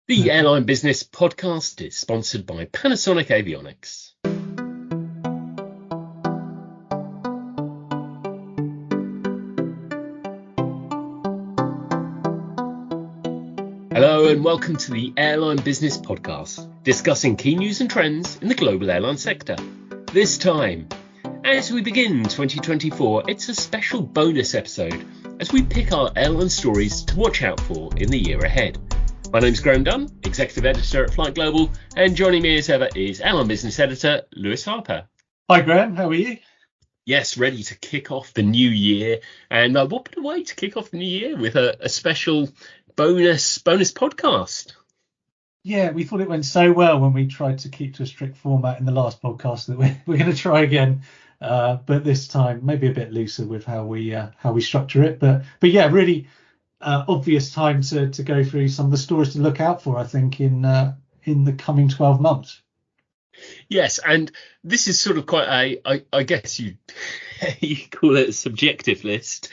The Airline Business Podcast is sponsored by Panasonic Avionics. Hello and welcome to the Airline Business Podcast, discussing key news and trends in the global airline sector. This time, as we begin 2024, it's a special bonus episode as we pick our airline stories to watch out for in the year ahead. My name's Graham Dunn, Executive Editor at Flight Global, and joining me as ever is Airline Business Editor Lewis Harper. Hi Graham, how are you? Yes, ready to kick off the new year, and what better way to kick off the new year with a special bonus podcast. Yeah, we thought it went so well when we tried to keep to a strict format in the last podcast that we're going to try again, but this time maybe a bit looser with how we structure it. But yeah, really obvious time to go through some of the stories to look out for, I think, in the coming 12 months. Yes, and this is sort of quite I guess you call it a subjective list.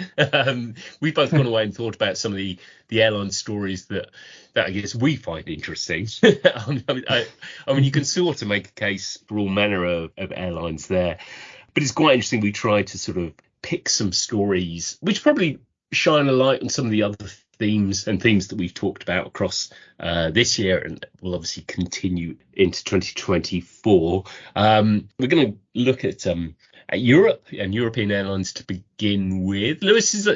We've both gone away and thought about some of the airline stories that I guess we find interesting. I mean, you can sort of make a case for all manner of airlines there, but it's quite interesting. We try to sort of pick some stories which probably shine a light on some of the other themes that we've talked about across this year, and will obviously continue into 2024. We're going to look at Europe and European airlines to begin with. Lewis,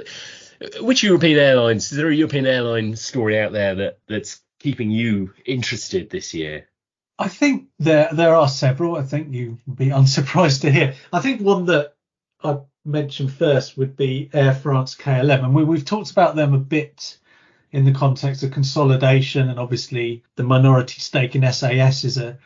which European airlines? Is there a European airline story out there that's keeping you interested this year? I think there are several. I think you'd be unsurprised to hear. I think one that I mention first would be Air France-KLM, and we've talked about them a bit in the context of consolidation, and obviously the minority stake in SAS is an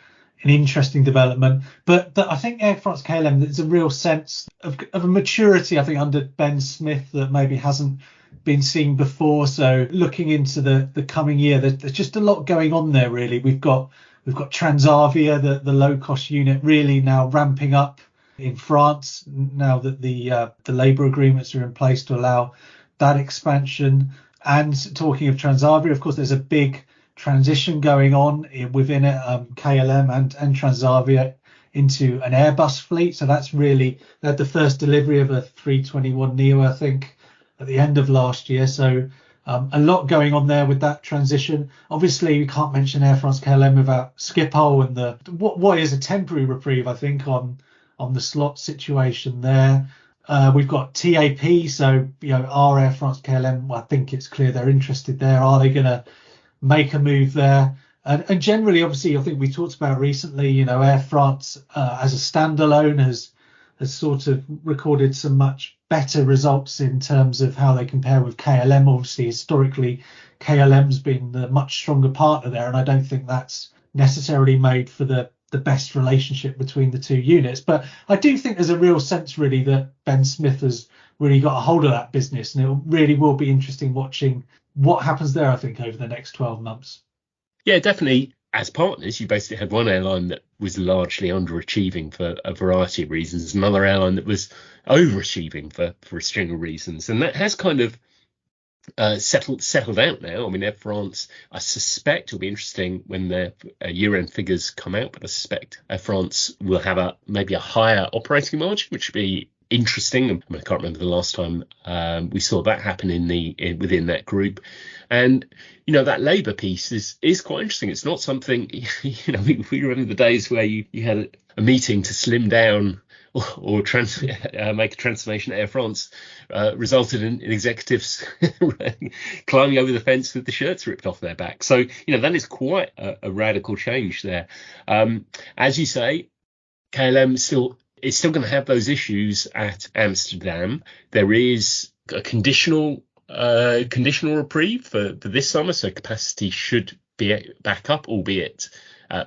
interesting development. But I think Air France-KLM, there's a real sense of a maturity, I think, under Ben Smith that maybe hasn't been seen before. So looking into the coming year, there's just a lot going on there, really. We've got Transavia, the low cost unit, really now ramping up in France now that the labour agreements are in place to allow that expansion. And talking of Transavia, of course, there's a big transition going on within it, KLM and Transavia into an Airbus fleet. So that's really the first delivery of a 321neo, I think, at the end of last year. So a lot going on there with that transition. Obviously, we can't mention Air France-KLM without Schiphol and what is a temporary reprieve, I think, on the slot situation there. We've got TAP, so are Air France-KLM, well, I think it's clear they're interested there. Are they going to make a move there? And generally, obviously, I think we talked about recently, Air France as a standalone has sort of recorded some much better results in terms of how they compare with KLM. Obviously, historically, KLM's been the much stronger partner there, and I don't think that's necessarily made for the best relationship between the two units. But I do think there's a real sense, really, that Ben Smith has really got a hold of that business, and it really will be interesting watching what happens there, I think, over the next 12 months. Yeah, definitely. As partners, you basically had one airline that was largely underachieving for a variety of reasons, another airline that was overachieving for a string of reasons, and that has kind of settled out now. I mean, Air France, I suspect it'll be interesting when their year-end figures come out, but I suspect Air France will have maybe a higher operating margin, which would be interesting. I mean, I can't remember the last time we saw that happen within that group. And that labour piece is quite interesting. It's not something we remember the days where you had a meeting to slim down or make a transformation at Air France resulted in executives climbing over the fence with the shirts ripped off their back. So, that is quite a radical change there. As you say, KLM is still going to have those issues at Amsterdam. There is a conditional reprieve for this summer, so capacity should be back up, albeit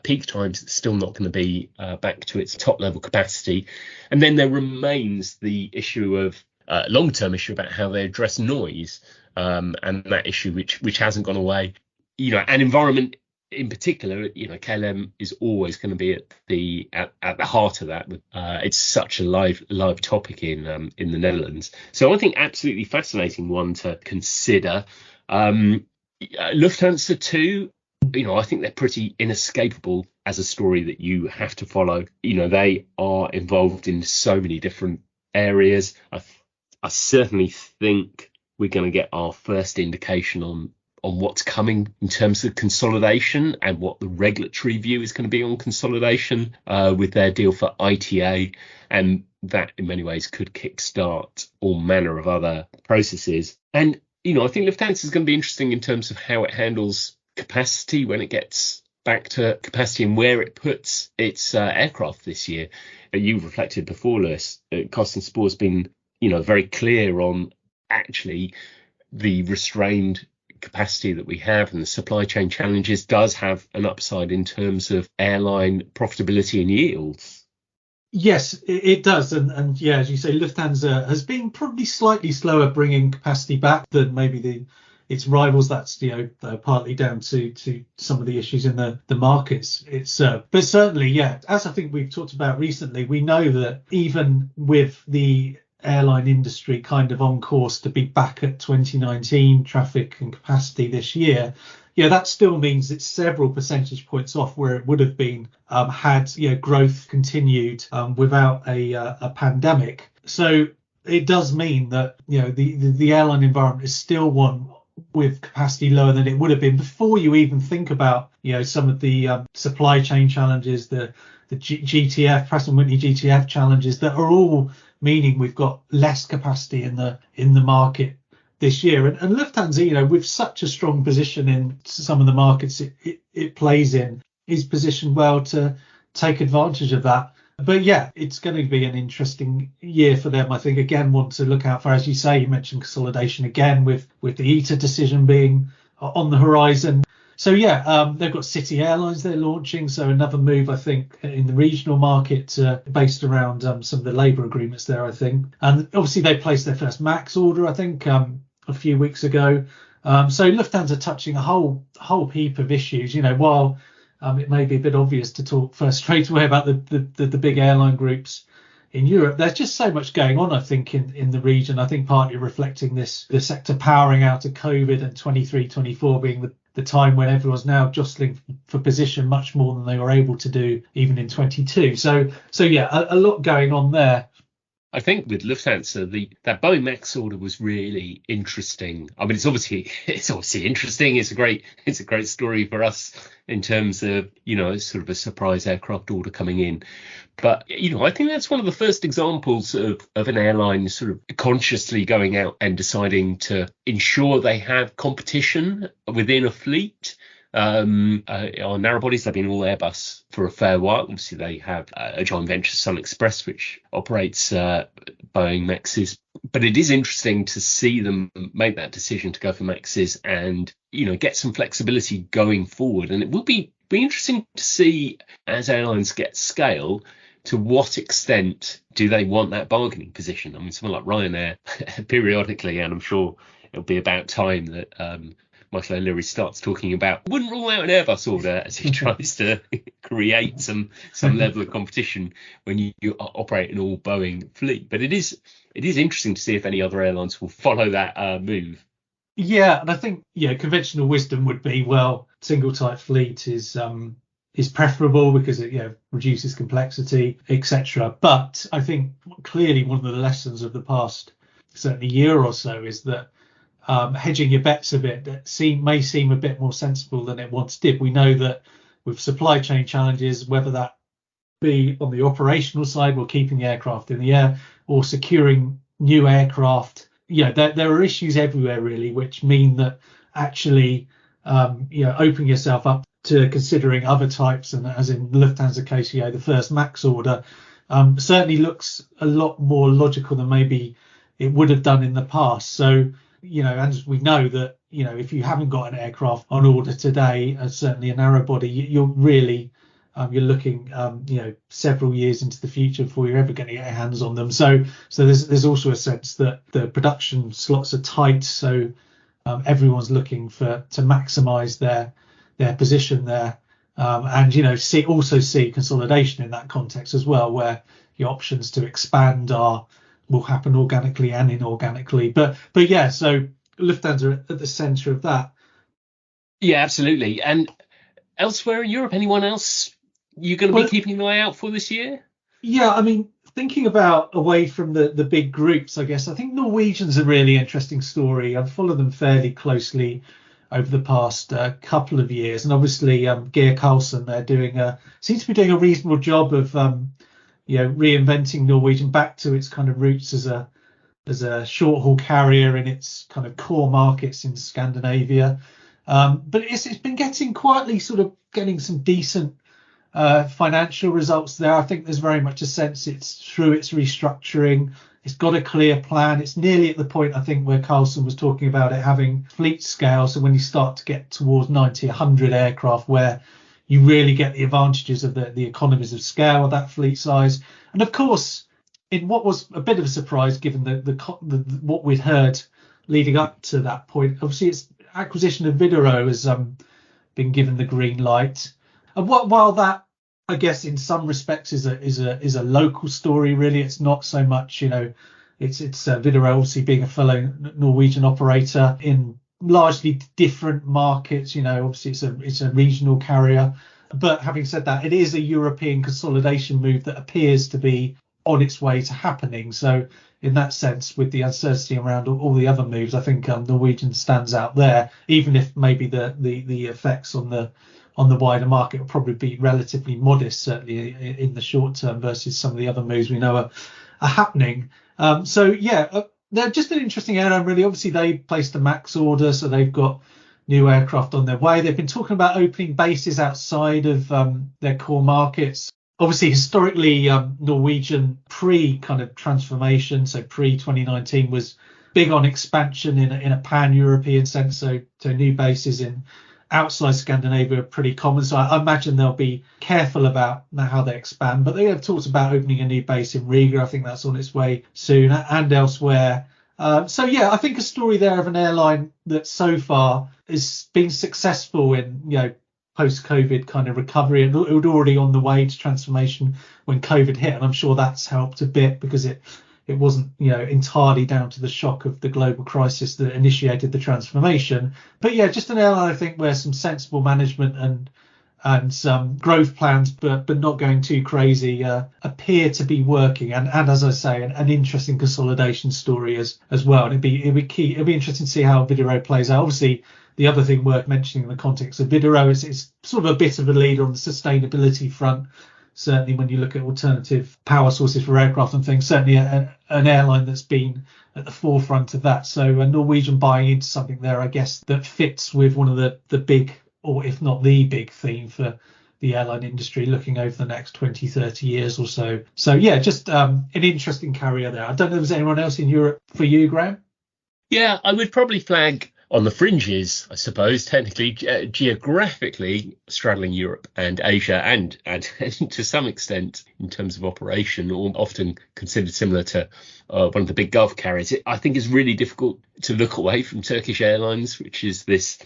peak times it's still not going to be back to its top level capacity. And then there remains the issue of long-term issue about how they address noise, and that issue which hasn't gone away. And environment in particular, KLM is always going to be at the heart of that. It's such a live topic in the Netherlands. So I think absolutely fascinating one to consider. Lufthansa too. I think they're pretty inescapable as a story that you have to follow. They are involved in so many different areas. I certainly think we're going to get our first indication on what's coming in terms of consolidation and what the regulatory view is going to be on consolidation with their deal for ITA. And that in many ways could kickstart all manner of other processes. And, I think Lufthansa is going to be interesting in terms of how it handles capacity when it gets back to capacity and where it puts its aircraft this year. You've reflected before, Lewis, Carsten Spohr has been, very clear on actually the restrained capacity that we have and the supply chain challenges does have an upside in terms of airline profitability and yields. Yes, it does. And yeah, as you say, Lufthansa has been probably slightly slower bringing capacity back than maybe its rivals. That's, partly down to some of the issues in the markets. But certainly, yeah, as I think we've talked about recently, we know that even with the airline industry kind of on course to be back at 2019 traffic and capacity this year, that still means it's several percentage points off where it would have been had growth continued without a pandemic. So it does mean that the airline environment is still one with capacity lower than it would have been before you even think about some of the supply chain challenges, the GTF, Pratt & Whitney GTF challenges that are all meaning we've got less capacity in the market this year. And Lufthansa, with such a strong position in some of the markets it plays in, is positioned well to take advantage of that. But yeah, it's going to be an interesting year for them. I think, again, one to look out for, as you say, you mentioned consolidation again with the ITA decision being on the horizon. So yeah, they've got City Airlines they're launching. So another move, I think, in the regional market based around some of the labour agreements there, I think. And obviously they placed their first MAX order, I think, a few weeks ago. So Lufthansa touching a whole heap of issues, while it may be a bit obvious to talk first straight away about the big airline groups in Europe. There's just so much going on, I think, in the region. I think partly reflecting the sector powering out of COVID and 23-24 being the time when everyone's now jostling for position much more than they were able to do even in 22. So yeah, a lot going on there. I think with Lufthansa, that Boeing Max order was really interesting. I mean, it's obviously interesting. It's a great story for us in terms of, sort of a surprise aircraft order coming in. But, I think that's one of the first examples of an airline sort of consciously going out and deciding to ensure they have competition within a fleet. On narrow bodies, they've been all Airbus for a fair while. Obviously, they have a joint venture, Sun Express, which operates Boeing Maxes. But it is interesting to see them make that decision to go for Maxes and, get some flexibility going forward. And it will be interesting to see, as airlines get scale, to what extent do they want that bargaining position? I mean, someone like Ryanair periodically, and I'm sure it'll be about time that Michael O'Leary starts talking about, wouldn't rule out an Airbus order as he tries to create some level of competition when you operate an all Boeing fleet. But it is interesting to see if any other airlines will follow that move. Yeah, and I think conventional wisdom would be, well, single type fleet is preferable because it reduces complexity, etc. But I think clearly one of the lessons of the past certainly year or so is that hedging your bets a bit may seem a bit more sensible than it once did. We know that with supply chain challenges, whether that be on the operational side, or keeping the aircraft in the air, or securing new aircraft, there are issues everywhere really, which mean that actually opening yourself up to considering other types, and as in Lufthansa case, the first MAX order certainly looks a lot more logical than maybe it would have done in the past. So and we know that, if you haven't got an aircraft on order today, certainly a narrow body, you're really, you're looking, several years into the future before you're ever going to get your hands on them. So there's also a sense that the production slots are tight. So everyone's looking to maximise their position there. And, see consolidation in that context as well, where your options to expand will happen organically and inorganically. But yeah, so Lufthansa at the centre of that. Yeah, absolutely. And elsewhere in Europe, anyone else you're going to be keeping an eye out for this year? Yeah, I mean, thinking about away from the big groups, I guess, I think Norwegian's a really interesting story. I've followed them fairly closely over the past couple of years. And obviously, Geir Karlsen, they're seems to be doing a reasonable job of, reinventing Norwegian back to its kind of roots as a short haul carrier in its kind of core markets in Scandinavia. But it's been getting some decent financial results there. I think there's very much a sense it's through its restructuring. It's got a clear plan. It's nearly at the point, I think, where Carlson was talking about it having fleet scale. So when you start to get towards 90, 100 aircraft, where you really get the advantages of the economies of scale of that fleet size. And of course, in what was a bit of a surprise, given what we'd heard leading up to that point, obviously its acquisition of Wideroe has been given the green light. And while that, I guess, in some respects is a local story, really, it's not so much, it's Wideroe obviously being a fellow Norwegian operator in largely different markets. Obviously it's a regional carrier. But having said that, it is a European consolidation move that appears to be on its way to happening. So in that sense, with the uncertainty around all the other moves, I think Norwegian stands out there, even if maybe the effects on the wider market will probably be relatively modest, certainly in the short term, versus some of the other moves we know are happening. They're just an interesting airline, really. Obviously, they placed a MAX order, so they've got new aircraft on their way. They've been talking about opening bases outside of their core markets. Obviously, historically, Norwegian pre kind of transformation, so pre 2019, was big on expansion in a pan-European sense. So new bases in outside Scandinavia are pretty common. So I imagine they'll be careful about how they expand. But they have talked about opening a new base in Riga. I think that's on its way soon, and elsewhere. I think a story there of an airline that so far has been successful in, post-COVID kind of recovery. It was already on the way to transformation when COVID hit. And I'm sure that's helped a bit because it wasn't, entirely down to the shock of the global crisis that initiated the transformation. But yeah, just an airline, I think, where some sensible management and some growth plans, but not going too crazy, appear to be working. And as I say, an interesting consolidation story as well. And it'd be key. It'd be interesting to see how Wideroe plays out. Obviously, the other thing worth mentioning in the context of Wideroe is sort of a bit of a leader on the sustainability front. Certainly when you look at alternative power sources for aircraft and things, certainly an airline that's been at the forefront of that. So a Norwegian buying into something there, I guess, that fits with one of the big, or if not the big theme for the airline industry looking over the next 20, 30 years or so. So yeah, just an interesting carrier there. I don't know if there's anyone else in Europe for you, Graham? Yeah, I would probably flag on the fringes, I suppose, technically, geographically straddling Europe and Asia, and to some extent in terms of operation, or often considered similar to one of the big Gulf carriers. I think it's really difficult to look away from Turkish Airlines, which is this.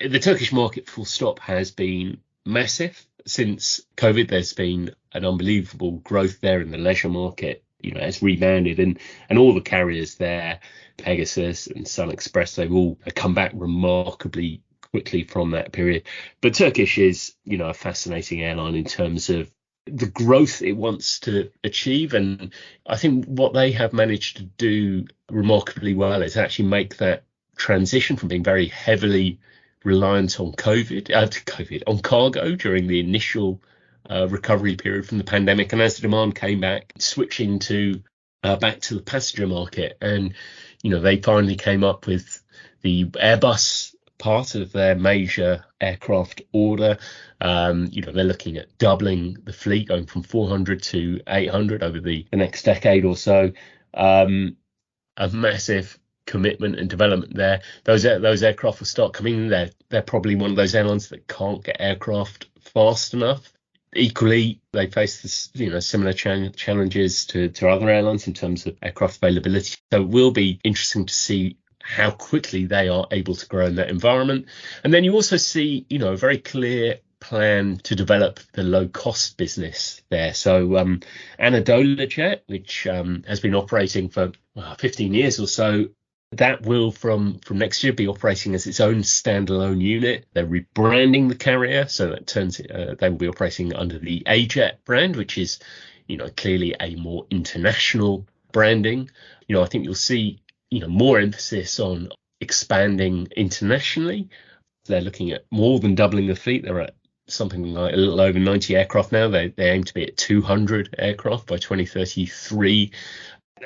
The Turkish market, full stop, has been massive since COVID. There's been an unbelievable growth there in the leisure market. It's rebounded, and all the carriers there, Pegasus and Sun Express, they've all come back remarkably quickly from that period. But Turkish is, a fascinating airline in terms of the growth it wants to achieve. And I think what they have managed to do remarkably well is actually make that transition from being very heavily reliant on on cargo during the initial recovery period from the pandemic, and as the demand came back, switching to back to the passenger market. And they finally came up with the Airbus part of their major aircraft order. They're looking at doubling the fleet, going from 400 to 800 over the next decade or so. A massive commitment and development there. Those aircraft will start coming in. They're probably one of those airlines that can't get aircraft fast enough. Equally, they face this, similar challenges to other airlines in terms of aircraft availability. So it will be interesting to see how quickly they are able to grow in that environment. And then you also see, a very clear plan to develop the low-cost business there. So AnadoluJet, which has been operating for 15 years or so, That will from next year be operating as its own standalone unit. They're rebranding the carrier, so that turns they will be operating under the AJet brand, which is, clearly a more international branding. I think you'll see, more emphasis on expanding internationally. They're looking at more than doubling the fleet. They're at something like a little over 90 aircraft now. They aim to be at 200 aircraft by 2033.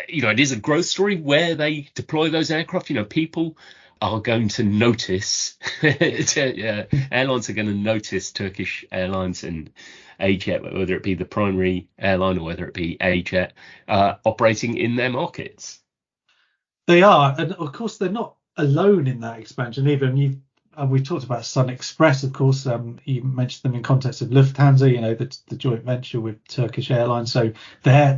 It is a growth story where they deploy those aircraft. People are going to notice, airlines are going to notice Turkish Airlines and AJet, whether it be the primary airline or whether it be AJet, operating in their markets. They are, and of course they're not alone in that expansion. Even we talked about Sun Express, of course. You mentioned them in context of Lufthansa, the joint venture with Turkish Airlines. So they're,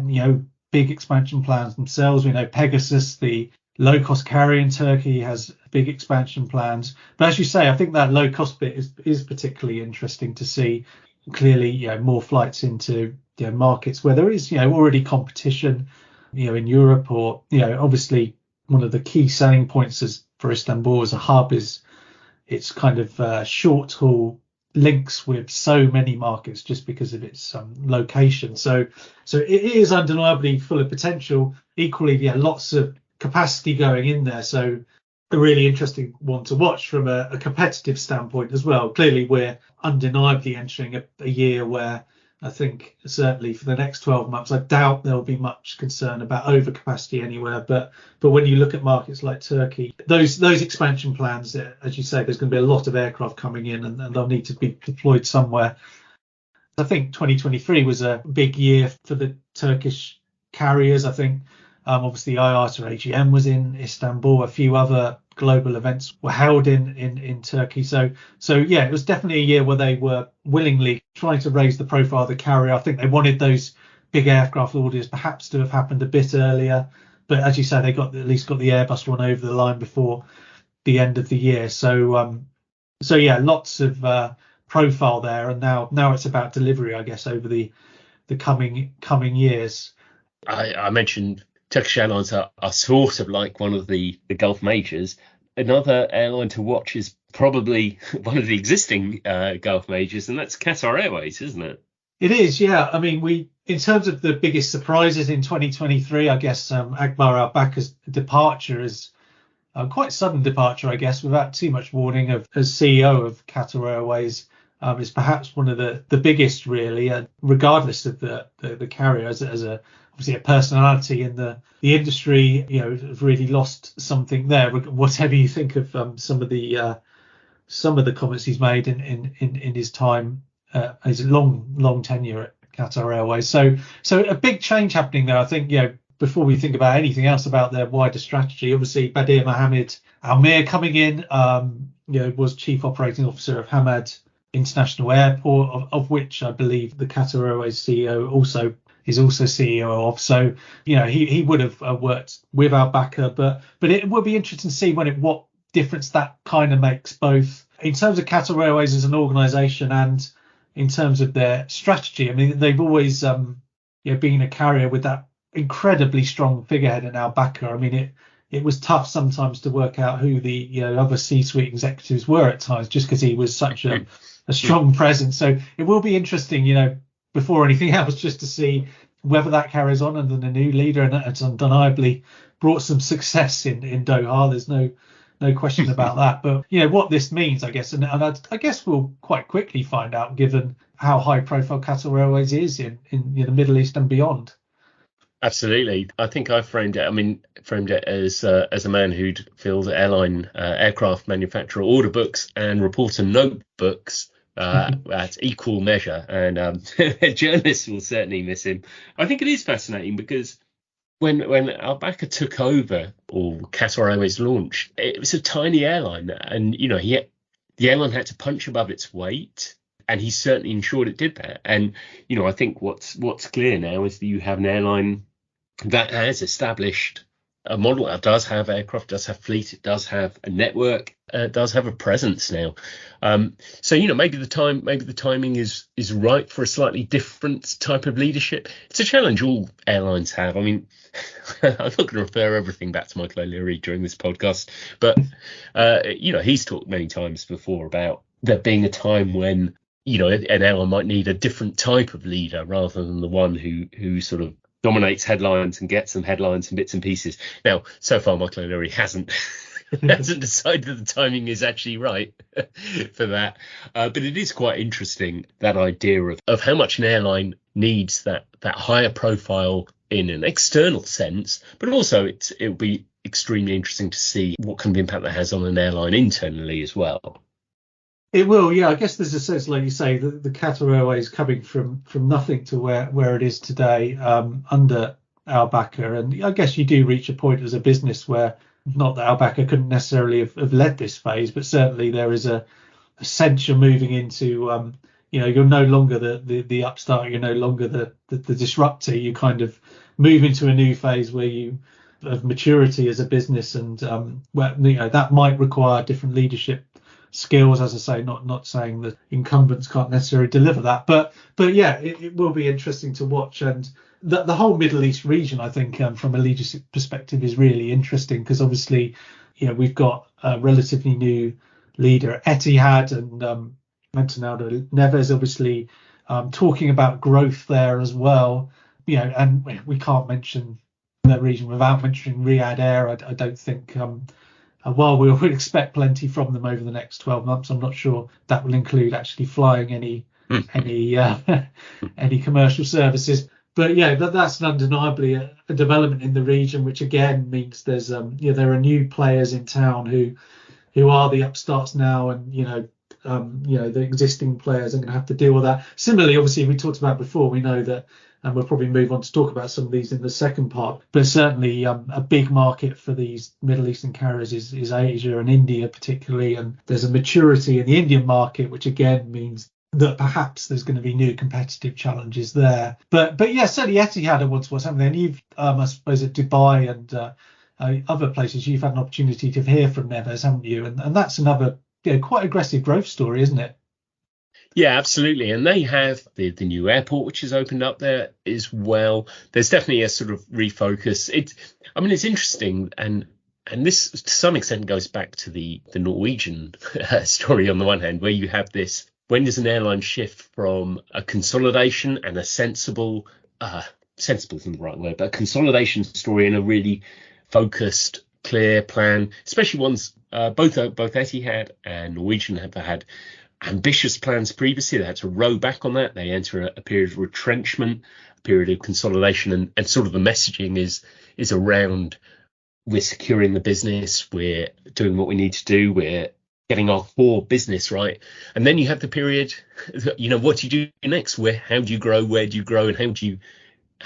big expansion plans themselves. We know Pegasus, the low-cost carrier in Turkey, has big expansion plans. But as you say, I think that low-cost bit is particularly interesting to see. Clearly, more flights into markets where there is already competition, in Europe, or obviously one of the key selling points for Istanbul as a hub is its kind of short-haul links with so many markets just because of its location. So it is undeniably full of potential. Equally, lots of capacity going in there. So a really interesting one to watch from a competitive standpoint as well. Clearly, we're undeniably entering a year where I think certainly for the next 12 months, I doubt there'll be much concern about overcapacity anywhere. But when you look at markets like Turkey, those expansion plans, as you say, there's going to be a lot of aircraft coming in and they'll need to be deployed somewhere. I think 2023 was a big year for the Turkish carriers. I think obviously IATA AGM was in Istanbul. A few other global events were held in Turkey. So it was definitely a year where they were willingly trying to raise the profile of the carrier. I think they wanted those big aircraft orders perhaps to have happened a bit earlier. But as you say, they at least got the Airbus one over the line before the end of the year. So lots of profile there. And now it's about delivery, I guess, over the coming years. I mentioned Turkish Airlines are sort of like one of the Gulf majors. Another airline to watch is probably one of the existing Gulf majors, and that's Qatar Airways, isn't it? It is, yeah. I mean, in terms of the biggest surprises in 2023, I guess Akbar Al-Bakir's departure is quite sudden departure, I guess, without too much warning as CEO of Qatar Airways. Is perhaps one of the biggest, really, regardless of the carrier, as obviously a personality in the industry. Have really lost something there. Whatever you think of some of the comments he's made in his time, his long tenure at Qatar Airways. So a big change happening there. I think before we think about anything else about their wider strategy, obviously Badir Mohammed Almir coming in, was Chief Operating Officer of Hamad International Airport, of which I believe the Qatar Airways CEO is also CEO of. So he would have worked with Al-Bakir, but it will be interesting to see what difference that kind of makes, both in terms of Qatar Airways as an organisation and in terms of their strategy. I mean, they've always been a carrier with that incredibly strong figurehead in Al-Bakir. I mean, it was tough sometimes to work out who the other C-suite executives were at times, just because he was such a strong presence. So it will be interesting, before anything else, just to see whether that carries on under the new leader. And it's undeniably brought some success in Doha. There's no question about that. But what this means, I guess, and I guess we'll quite quickly find out, given how high profile Qatar Airways is in the Middle East and beyond. Absolutely. I think I framed it as a man who'd filled aircraft manufacturer order books and reporter notebooks at equal measure, and journalists will certainly miss him. I think it is fascinating because when Al-Bakir took over, or Qatar Airways launched, it was a tiny airline, and the airline had to punch above its weight, and he certainly ensured it did that. And I think what's clear now is that you have an airline that has established a model. It does have aircraft, does have fleet, it does have a network, does have a presence now. So maybe the timing is right for a slightly different type of leadership. It's a challenge all airlines have. I mean, I'm not going to refer everything back to Michael O'Leary during this podcast, but he's talked many times before about there being a time when an airline might need a different type of leader rather than the one who sort of dominates headlines and gets them headlines and bits and pieces. Now, so far, Michael O'Leary hasn't decided that the timing is actually right for that. But it is quite interesting, that idea of how much an airline needs that higher profile in an external sense, but also it'll be extremely interesting to see what kind of impact that has on an airline internally as well. It will, yeah. I guess there's a sense, like you say, that the Qatar Airways coming from nothing to where it is today under Al-Bakr. And I guess you do reach a point as a business where, not that Al-Bakr couldn't necessarily have led this phase, but certainly there is a sense you're moving into, you're no longer the upstart, you're no longer the disruptor. You kind of move into a new phase where you of maturity as a business, and that might require different leadership skills, as I say, not saying that incumbents can't necessarily deliver that, but yeah, it will be interesting to watch. And the whole Middle East region, I think, from a leadership perspective, is really interesting, because obviously, we've got a relatively new leader, Etihad, and Antonio Neves, obviously, talking about growth there as well. And we can't mention the region without mentioning Riyadh Air. I don't think. While we would expect plenty from them over the next 12 months, I'm not sure that will include actually flying any commercial services. But yeah, that's undeniably a development in the region, which again means there's there are new players in town who are the upstarts now, and the existing players are going to have to deal with that. Similarly, obviously, we talked about before, we know that, and we'll probably move on to talk about some of these in the second part, but certainly a big market for these Middle Eastern carriers is Asia and India particularly, and there's a maturity in the Indian market, which again means that perhaps there's going to be new competitive challenges there. But yeah, certainly Etihad and what's happening. And you've, I suppose, at Dubai and other places, you've had an opportunity to hear from Neves, haven't you? And that's another quite aggressive growth story, isn't it? Yeah, absolutely. And they have the new airport, which has opened up there as well. There's definitely a sort of refocus. It's interesting. And this, to some extent, goes back to the Norwegian story on the one hand, where you have this, when does an airline shift from a consolidation and a sensible isn't the right word, but a consolidation story and a really focused, clear plan, especially ones, both Etihad and Norwegian have had ambitious plans previously. They had to row back on that. They enter a period of retrenchment, a period of consolidation, and sort of the messaging is around, we're securing the business, we're doing what we need to do, we're getting our core business right. And then you have the period, what do you do next? How do you grow? Where do you grow? And how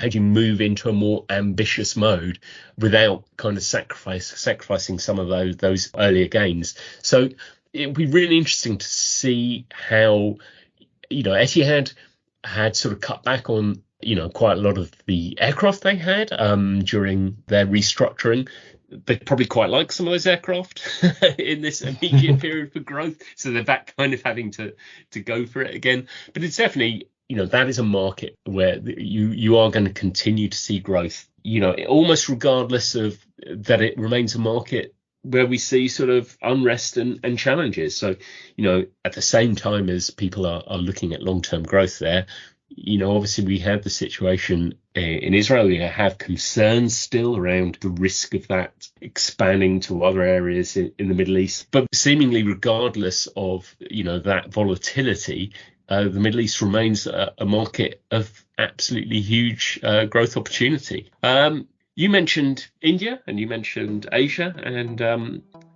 do you move into a more ambitious mode without kind of sacrificing some of those earlier gains? So it'd be really interesting to see how, Etihad had sort of cut back on, quite a lot of the aircraft they had during their restructuring. They probably quite like some of those aircraft in this immediate period for growth. So they're back kind of having to go for it again. But it's definitely, that is a market where you are going to continue to see growth, almost regardless of that it remains a market where we see sort of unrest and challenges. So, at the same time as people are looking at long-term growth there, obviously we have the situation in Israel. We have concerns still around the risk of that expanding to other areas in the Middle East. But seemingly regardless of, that volatility, the Middle East remains a market of absolutely huge growth opportunity. You mentioned India and you mentioned Asia, and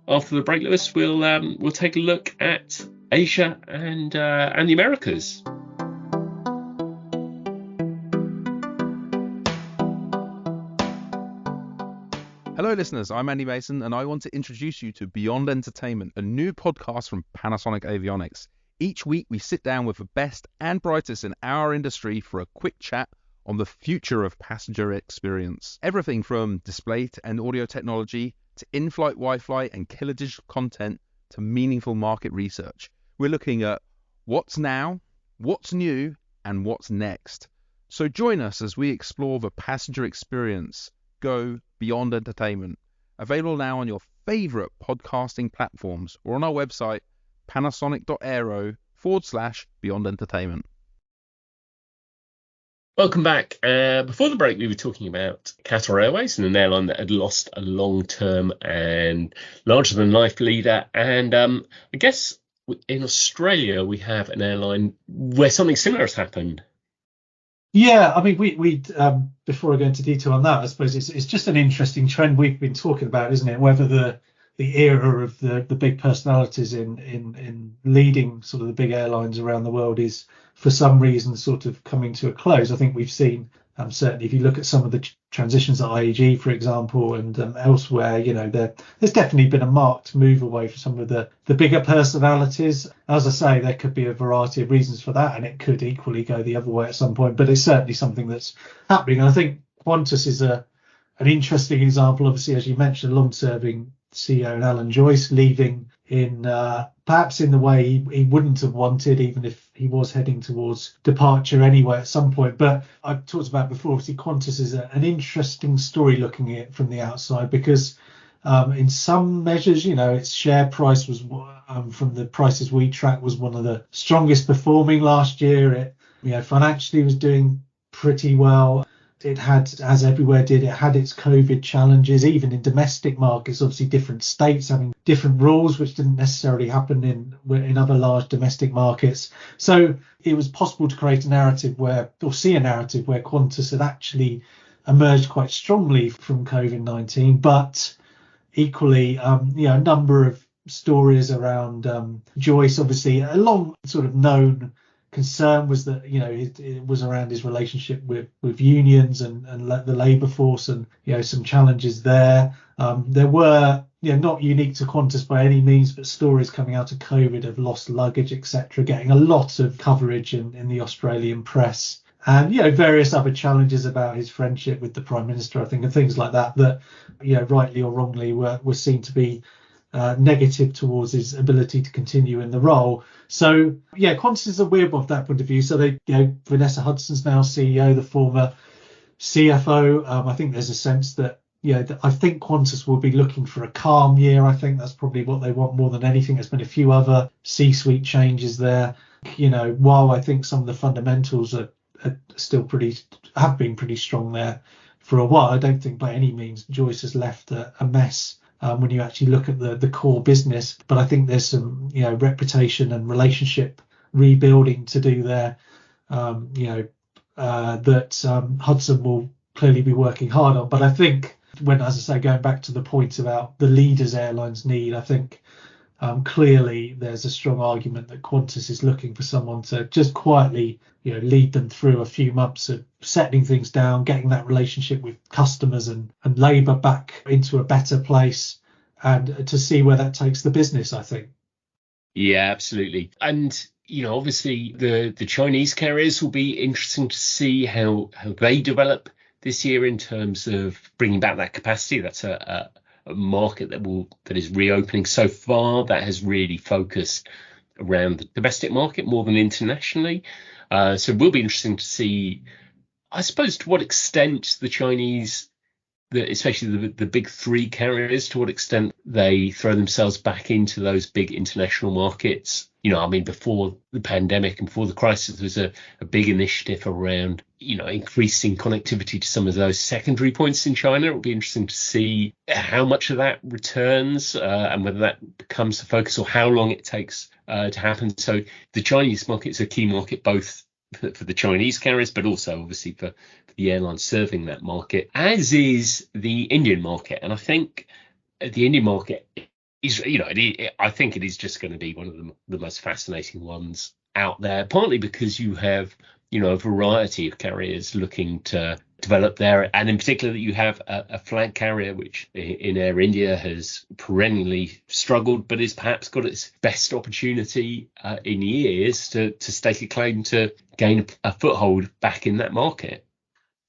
after the break, Lewis, we'll take a look at Asia and the Americas. Hello listeners, I'm Andy Mason and I want to introduce you to Beyond Entertainment, a new podcast from Panasonic Avionics. Each week we sit down with the best and brightest in our industry for a quick chat on the future of passenger experience. Everything from display and audio technology to in-flight Wi-Fi and killer digital content to meaningful market research. We're looking at what's now, what's new, and what's next. So join us as we explore the passenger experience. Go beyond entertainment. Available now on your favorite podcasting platforms or on our website, panasonic.aero/beyond entertainment. Welcome back. Before the break, we were talking about Qatar Airways and an airline that had lost a long-term and larger-than-life leader. And I guess in Australia, we have an airline where something similar has happened. Yeah, I mean, we before I go into detail on that, I suppose it's just an interesting trend we've been talking about, isn't it? Whether the era of the big personalities in leading sort of the big airlines around the world is for some reason sort of coming to a close. I think we've seen certainly if you look at some of the transitions at IAG, for example, and elsewhere, you know, there's definitely been a marked move away from some of the bigger personalities. As I say, there could be a variety of reasons for that, and it could equally go the other way at some point, but it's certainly something that's happening. And I think Qantas is an interesting example. Obviously, as you mentioned, long-serving CEO and Alan Joyce leaving in perhaps in the way he wouldn't have wanted, even if he was heading towards departure anyway at some point. But I've talked about before, obviously Qantas is an interesting story looking at it from the outside, because in some measures, you know, its share price was from the prices we track was one of the strongest performing last year. It, you know, financially was doing pretty well. It had, as everywhere did, it had its COVID challenges, even in domestic markets, obviously different states having different rules, which didn't necessarily happen in other large domestic markets. So it was possible to create a narrative where Qantas had actually emerged quite strongly from COVID-19, but equally, you know, a number of stories around Joyce, obviously a long sort of known concern was that, you know, it was around his relationship with unions and the labour force, and, you know, some challenges there. There were, you know, not unique to Qantas by any means, but stories coming out of COVID of lost luggage, etc., getting a lot of coverage in the Australian press. And, you know, various other challenges about his friendship with the Prime Minister, I think, and things like that, you know, rightly or wrongly were seen to be negative towards his ability to continue in the role. So yeah, Qantas is a weird one from that point of view. So they, you know, Vanessa Hudson's now CEO, the former CFO. I think there's a sense that, you know, I think Qantas will be looking for a calm year. I think that's probably what they want more than anything. There's been a few other C-suite changes there. You know, while I think some of the fundamentals are still have been pretty strong there for a while, I don't think by any means Joyce has left a mess. When you actually look at the core business, but I think there's some, you know, reputation and relationship rebuilding to do there. That Hudson will clearly be working hard on. But I think as I say, going back to the point about the leaders airlines need, I think clearly there's a strong argument that Qantas is looking for someone to just quietly, you know, lead them through a few months of settling things down, getting that relationship with customers and labour back into a better place, and to see where that takes the business, I think. Yeah, absolutely. And, you know, obviously the Chinese carriers will be interesting to see how they develop this year in terms of bringing back that capacity. That's a market that is reopening. So far, that has really focused around the domestic market more than internationally. So it will be interesting to see, I suppose, to what extent the Chinese, especially the big three carriers, to what extent they throw themselves back into those big international markets. You know, I mean, before the pandemic and before the crisis, there was a big initiative around, you know, increasing connectivity to some of those secondary points in China. It'll be interesting to see how much of that returns and whether that becomes the focus or how long it takes to happen. So the Chinese market is a key market, both for the Chinese carriers, but also obviously for the airlines serving that market, as is the Indian market. And I think the Indian market is, you know, I think it is just going to be one of the most fascinating ones out there, partly because you have, you know, a variety of carriers looking to develop there, and in particular that you have a flag carrier which in Air India has perennially struggled, but has perhaps got its best opportunity in years to stake a claim to gain a foothold back in that market.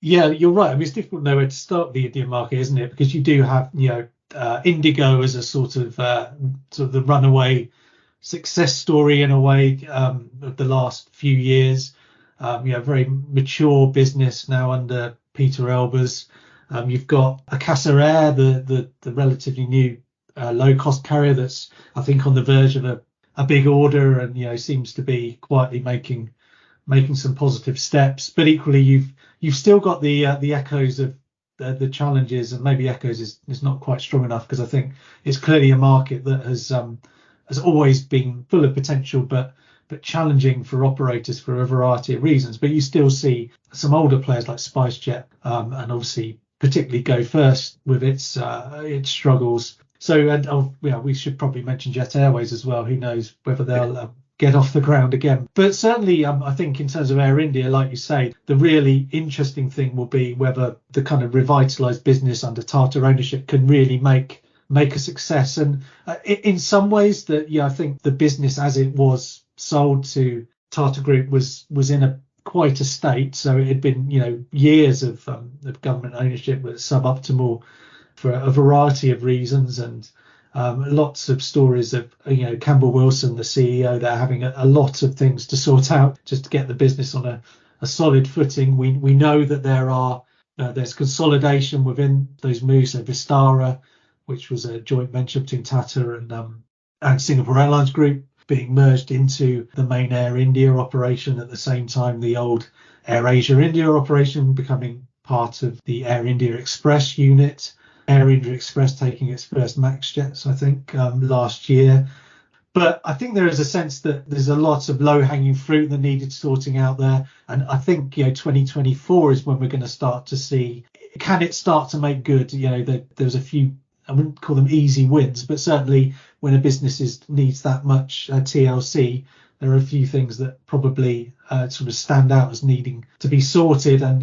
Yeah, you're right. I mean, it's difficult to know where to start with the Indian market, isn't it? Because you do have, Indigo as a sort of the runaway success story in a way of the last few years. Very mature business now under Peter Elbers. You've got Akasa Air, the relatively new low cost carrier that's, I think, on the verge of a big order, and seems to be quietly making some positive steps. But equally, you've still got the echoes of the challenges, and maybe echoes is not quite strong enough, because I think it's clearly a market that has always been full of potential, but challenging for operators for a variety of reasons. But you still see some older players like SpiceJet, and obviously particularly Go First with its struggles. So, and we should probably mention Jet Airways as well. Who knows whether they'll get off the ground again. But certainly, I think in terms of Air India, like you say, the really interesting thing will be whether the kind of revitalised business under Tata ownership can really make a success. And in some ways, I think the business as it was sold to Tata Group was in quite a state. So it had been years of government ownership was suboptimal for a variety of reasons, and lots of stories of Campbell Wilson, the CEO, they're having a lot of things to sort out just to get the business on a solid footing. We know that there's consolidation within those moves. So Vistara, which was a joint venture between Tata and Singapore Airlines Group, being merged into the main Air India operation. At the same time, the old Air Asia India operation becoming part of the Air India Express unit. Air India Express taking its first MAX jets, I think, last year. But I think there is a sense that there's a lot of low-hanging fruit that needed sorting out there. And I think 2024 is when we're going to start to see, can it start to make good? There's a few, I wouldn't call them easy wins, but certainly when a business needs that much TLC, there are a few things that probably sort of stand out as needing to be sorted. And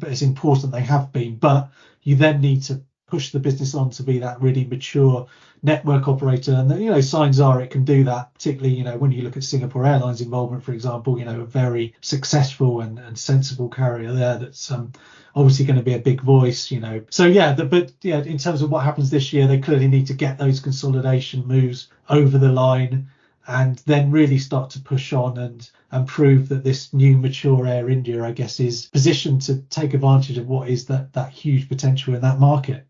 it's important they have been. But you then need to push the business on to be that really mature network operator, and signs are it can do that, particularly when you look at Singapore Airlines involvement, for example, a very successful and sensible carrier there that's obviously going to be a big voice. So in terms of what happens this year, they clearly need to get those consolidation moves over the line and then really start to push on and prove that this new mature Air India, I guess, is positioned to take advantage of what is that huge potential in that market.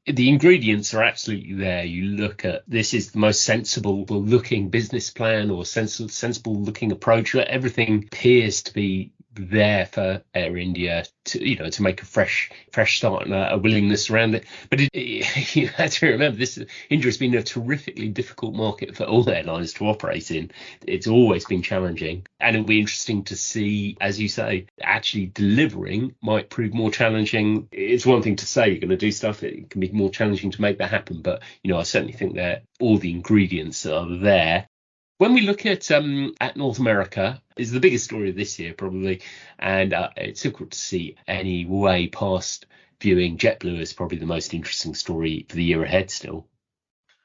The ingredients are absolutely there. You look at, this is the most sensible looking business plan or sensible looking approach. Everything appears to be there for Air India to make a fresh start and a willingness around it. But you have to remember, India has been a terrifically difficult market for all airlines to operate in. It's always been challenging, and it'll be interesting to see, as you say, actually delivering might prove more challenging. It's one thing to say you're going to do stuff; it can be more challenging to make that happen. But I certainly think that all the ingredients are there. When we look at North America, is the biggest story of this year probably, and it's difficult to see any way past viewing JetBlue as probably the most interesting story for the year ahead still.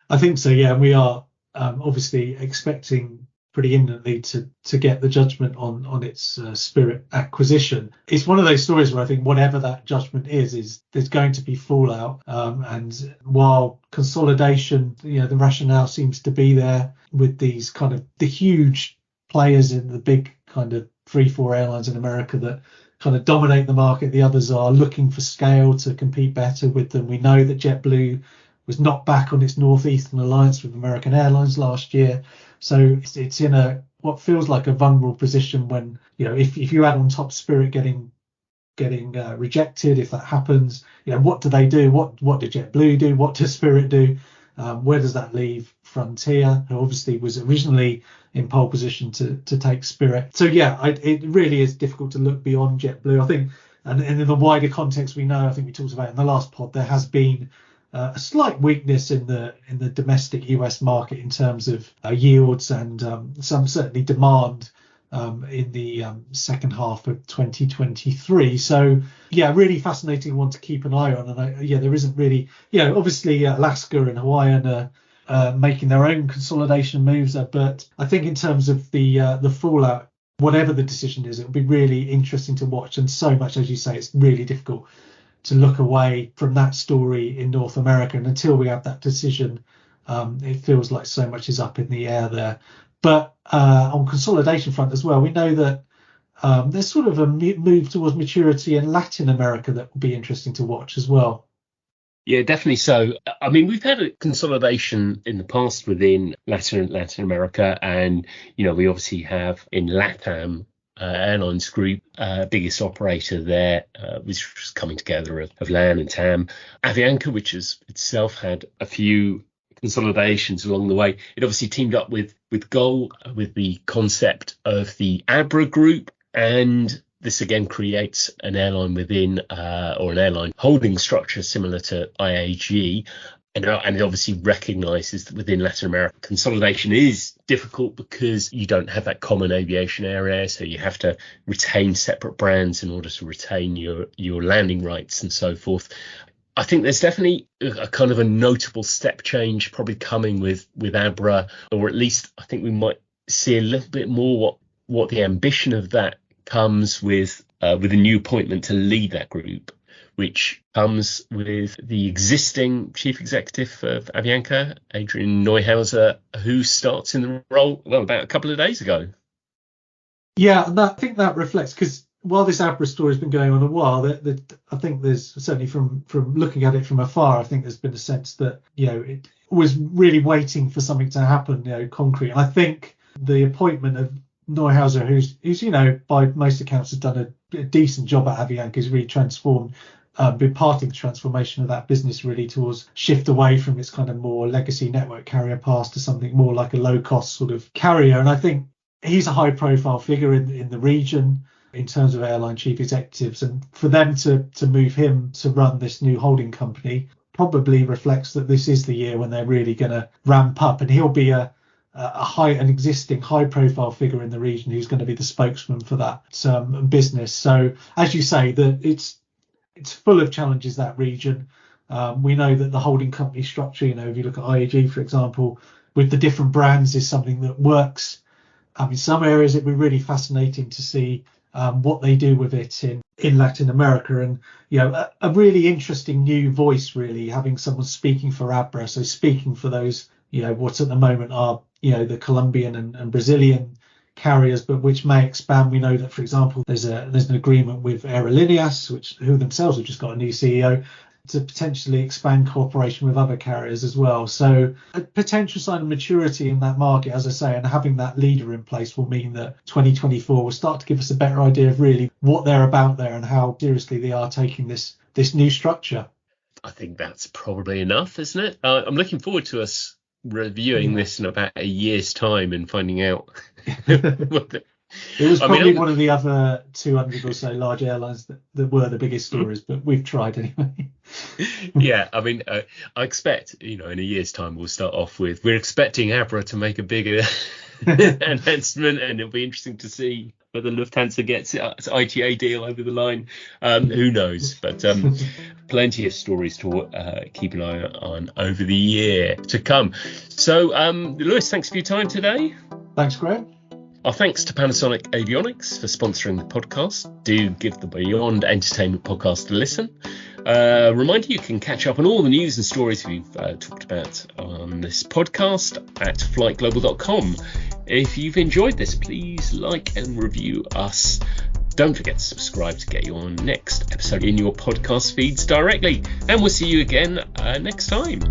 I think so, yeah. And we are obviously expecting pretty imminently to get the judgment on its Spirit acquisition. It's one of those stories where I think whatever that judgment is there's going to be fallout. And while consolidation, the rationale seems to be there with these kind of the huge players in the big kind of 3-4 airlines in America that kind of dominate the market. The others are looking for scale to compete better with them. We know that JetBlue was knocked back on its Northeastern alliance with American Airlines last year. So it's in what feels like a vulnerable position when, if you add on top Spirit getting rejected, if that happens, what do they do? What did JetBlue do? What does Spirit do? Where does that leave Frontier, who obviously was originally in pole position to take Spirit? So it really is difficult to look beyond JetBlue, I think. And in the wider context, we know, I think we talked about in the last pod, there has been a slight weakness in the domestic US market in terms of yields and some certainly demand in the second half of 2023. So really fascinating one to keep an eye on. And there isn't really, obviously Alaska and Hawaii are making their own consolidation moves, but I think in terms of the fallout, whatever the decision is, it'll be really interesting to watch. And so much, as you say, it's really difficult to look away from that story in North America. And until we have that decision, it feels like so much is up in the air there. But on consolidation front as well, we know that there's sort of a move towards maturity in Latin America that will be interesting to watch as well. Yeah, definitely so. I mean, we've had a consolidation in the past within Latin America, and, you know, we obviously have in LATAM, Airlines Group, biggest operator there, which was coming together of LAN and TAM. Avianca, which has itself had a few consolidations along the way. It obviously teamed up with GOL, with the concept of the Abra group, and this again creates an airline within, or an airline holding structure similar to IAG. And it obviously recognises that within Latin America, consolidation is difficult because you don't have that common aviation area. So you have to retain separate brands in order to retain your landing rights and so forth. I think there's definitely a kind of a notable step change probably coming with Abra, or at least I think we might see a little bit more what the ambition of that comes with a new appointment to lead that group, which comes with the existing chief executive of Avianca, Adrian Neuhauser, who starts in the role, about a couple of days ago. Yeah, and I think that reflects, because while this Abra story has been going on a while, I think there's certainly from looking at it from afar, I think there's been a sense that, you know, it was really waiting for something to happen, you know, concrete. And I think the appointment of Neuhauser, who's you know, by most accounts has done a decent job at Avianca, has really transformed, been part of the transformation of that business really towards shift away from its kind of more legacy network carrier past to something more like a low cost sort of carrier. And I think he's a high profile figure in the region in terms of airline chief executives, and for them to move him to run this new holding company probably reflects that this is the year when they're really going to ramp up, and he'll be an existing high profile figure in the region who's going to be the spokesman for that business. So as you say, that it's full of challenges, that region. We know that the holding company structure, you know, if you look at IAG, for example, with the different brands, is something that works. In some areas it'd be really fascinating to see what they do with it in Latin America, and, you know, a really interesting new voice, really having someone speaking for Abra, so speaking for those, you know, what at the moment are, you know, the Colombian and Brazilian carriers, but which may expand. We know that, for example, there's an agreement with Aerolíneas, who themselves have just got a new CEO, to potentially expand cooperation with other carriers as well. So a potential sign of maturity in that market, as I say, and having that leader in place will mean that 2024 will start to give us a better idea of really what they're about there and how seriously they are taking this new structure. I think that's probably enough, isn't it? I'm looking forward to us reviewing this in about a year's time and finding out It was probably one of the other 200 or so large airlines that were the biggest stories, but we've tried anyway. Yeah, I mean, I expect, you know, in a year's time we'll start off with, we're expecting Abra to make a bigger announcement, and it'll be interesting to see whether Lufthansa gets its ITA deal over the line. Who knows? But plenty of stories to keep an eye on over the year to come. So, Lewis, thanks for your time today. Thanks, Greg. Our thanks to Panasonic Avionics for sponsoring the podcast. Do give the Beyond Entertainment podcast a listen. Reminder, you can catch up on all the news and stories we've talked about on this podcast at flightglobal.com. If you've enjoyed this, please like and review us. Don't forget to subscribe to get your next episode in your podcast feeds directly. And we'll see you again next time.